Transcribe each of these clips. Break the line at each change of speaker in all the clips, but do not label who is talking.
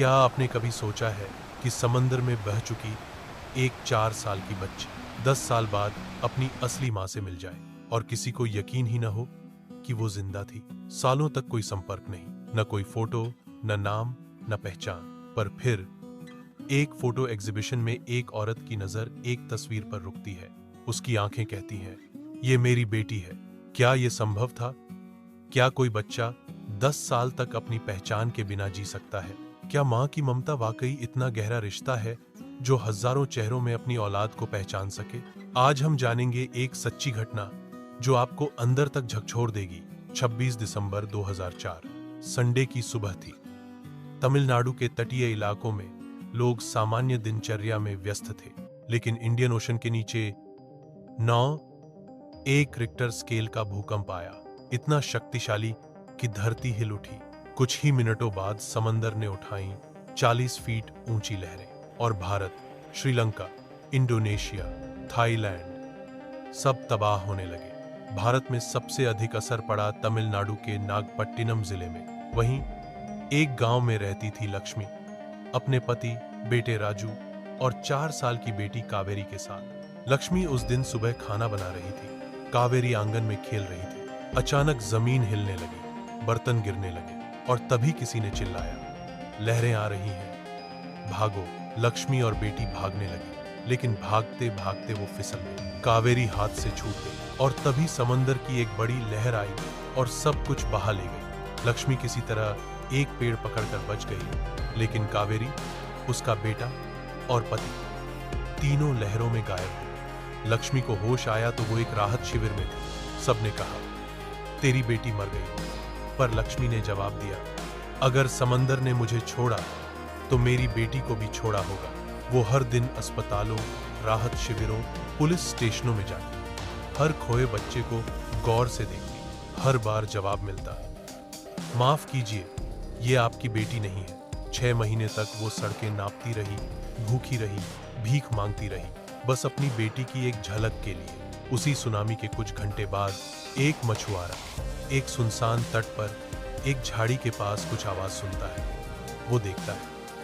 क्या आपने कभी सोचा है कि समंदर में बह चुकी एक 4 साल की बच्ची 10 साल बाद अपनी असली माँ से मिल जाए और किसी को यकीन ही न हो कि वो जिंदा थी। सालों तक कोई संपर्क नहीं, न कोई फोटो, न नाम, न पहचान। पर फिर एक फोटो एग्जीबिशन में एक औरत की नजर एक तस्वीर पर रुकती है। उसकी आंखें कहती हैं, ये मेरी बेटी है। क्या ये संभव था? क्या कोई बच्चा 10 साल तक अपनी पहचान के बिना जी सकता है? क्या माँ की ममता वाकई इतना गहरा रिश्ता है जो हजारों चेहरों में अपनी औलाद को पहचान सके? आज हम जानेंगे एक सच्ची घटना जो आपको अंदर तक झकझोर देगी। 26 दिसंबर 2004 संडे की सुबह थी। तमिलनाडु के तटीय इलाकों में लोग सामान्य दिनचर्या में व्यस्त थे, लेकिन इंडियन ओशन के नीचे 9.1 रिक्टर स्केल का भूकंप आया, इतना शक्तिशाली कि धरती हिल उठी। कुछ ही मिनटों बाद समंदर ने उठाई 40 फीट ऊंची लहरें और भारत, श्रीलंका, इंडोनेशिया, थाईलैंड सब तबाह होने लगे। भारत में सबसे अधिक असर पड़ा तमिलनाडु के नागपट्टिनम जिले में। वहीं एक गांव में रहती थी लक्ष्मी, अपने पति, बेटे राजू और 4 साल की बेटी कावेरी के साथ। लक्ष्मी उस दिन सुबह खाना बना रही थी। कावेरी आंगन में खेल रही थी। अचानक जमीन हिलने लगी, बर्तन गिरने लगे और तभी किसी ने चिल्लाया, लहरें आ रही हैं, भागो। लक्ष्मी और बेटी भागने लगी, लेकिन भागते भागते वो फिसल गई। कावेरी हाथ से छूट गई और तभी समंदर की एक बड़ी लहर आई और सब कुछ बहा ले गई। लक्ष्मी किसी तरह एक पेड़ पकड़कर बच गई, लेकिन कावेरी, उसका बेटा और पति तीनों लहरों में गायब हुए। लक्ष्मी को होश आया तो वो एक राहत शिविर में थी। सबने कहा, तेरी बेटी मर गई। पर लक्ष्मी ने जवाब दिया, अगर समंदर ने मुझे छोड़ा तो मेरी बेटी को भी छोड़ा होगा। वो हर दिन अस्पतालों, राहत शिविरों, पुलिस स्टेशनों में जाती, हर खोए बच्चे को गौर से देखती। हर बार जवाब मिलता, माफ कीजिए, ये आपकी बेटी नहीं है। 6 महीने तक वो सड़कें नापती रही, भूखी रही, भीख मांगती रही, बस अपनी बेटी की एक झलक के लिए। उसी सुनामी के कुछ घंटे बाद एक मछुआरा एक सुनसान तट पर एक झाड़ी के पास कुछ आवाज सुनता है। वो देखता है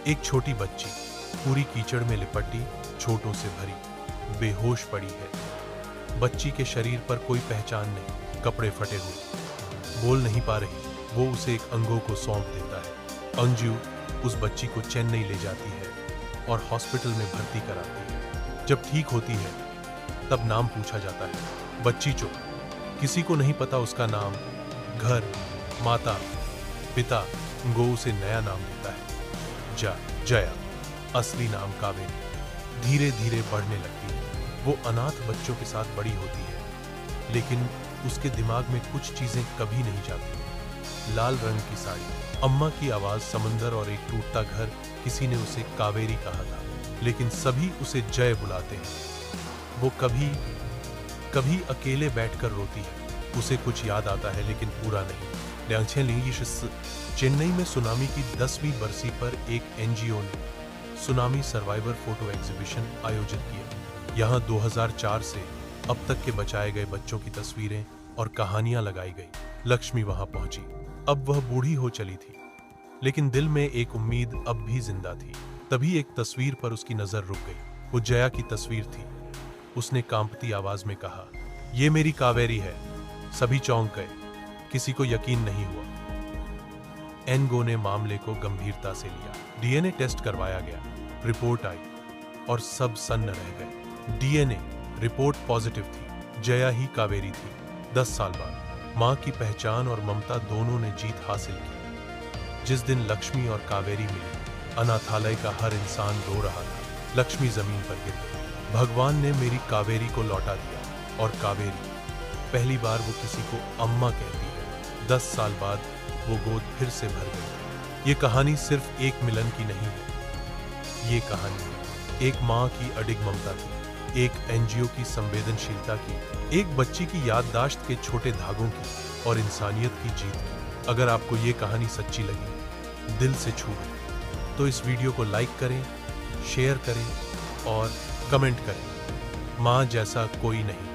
एक छोटी बच्ची पूरी कीचड़ में लिपटी, छोटों से भरी, बेहोश पड़ी है। बच्ची के शरीर पर कोई पहचान नहीं, कपड़े फटे हुए, बोल नहीं पा रही। वो उसे एक अंगो को सौंप देता है। अंजू उस बच्ची को चेन्नई ले जाती है और हॉस्पिटल में भर्ती कराती है। जब ठीक होती है तब नाम पूछा जाता है। बच्ची चुप, किसी को नहीं पता उसका नाम। घर, माता, पिता गो उसे नया नाम देता है, जया। असली नाम कावेरी। धीरे धीरे बढ़ने लगती है। वो अनाथ बच्चों के साथ बड़ी होती है, लेकिन उसके दिमाग में कुछ चीजें कभी नहीं जाती। लाल रंग की साड़ी, अम्मा की आवाज, समंदर और एक टूटता घर। किसी ने उसे कावेरी कहा था, लेकिन सभी उसे जय बुलाते हैं। वो कभी कभी अकेले बैठकर रोती है। उसे कुछ याद आता है, लेकिन पूरा नहीं। चेन्नई में सुनामी की 10वीं बरसी पर एक एनजीओ ने सुनामी सर्वाइवर फोटो एग्जीबिशन आयोजित किया। यहाँ 2004 से अब तक के बचाए गए बच्चों की तस्वीरें और कहानियां लगाई गई। लक्ष्मी वहां पहुंची। अब वह बूढ़ी हो चली थी, लेकिन दिल में एक उम्मीद अब भी जिंदा थी। तभी एक तस्वीर पर उसकी नजर रुक गई। वो जया की तस्वीर थी। उसने कांपती आवाज में कहा, ये मेरी कावेरी है। सभी चौंक गए, किसी को यकीन नहीं हुआ। एनगो ने मामले को गंभीरता से लिया। डीएनए टेस्ट करवाया गया, रिपोर्ट आई और सब सन्न रह गए। डीएनए रिपोर्ट पॉजिटिव थी, जया ही कावेरी थी। 10 साल बाद मां की पहचान और ममता दोनों ने जीत हासिल की। जिस दिन लक्ष्मी और कावेरी मिली, अनाथालय का हर इंसान रो रहा था। लक्ष्मी जमीन पर गिर गई। भगवान ने मेरी कावेरी को लौटा दिया। और कावेरी, पहली बार वो किसी को अम्मा कहती है। 10 साल बाद वो गोद फिर से भर गई। ये कहानी सिर्फ एक मिलन की नहीं है। ये कहानी एक माँ की अडिग ममता की, एक एनजीओ की संवेदनशीलता की, एक बच्ची की याददाश्त के छोटे धागों की और इंसानियत की जीत की। अगर आपको ये कहानी सच्ची लगी, दिल से छू गई, तो इस वीडियो को लाइक करें, शेयर करें और कमेंट करें। माँ जैसा कोई नहीं।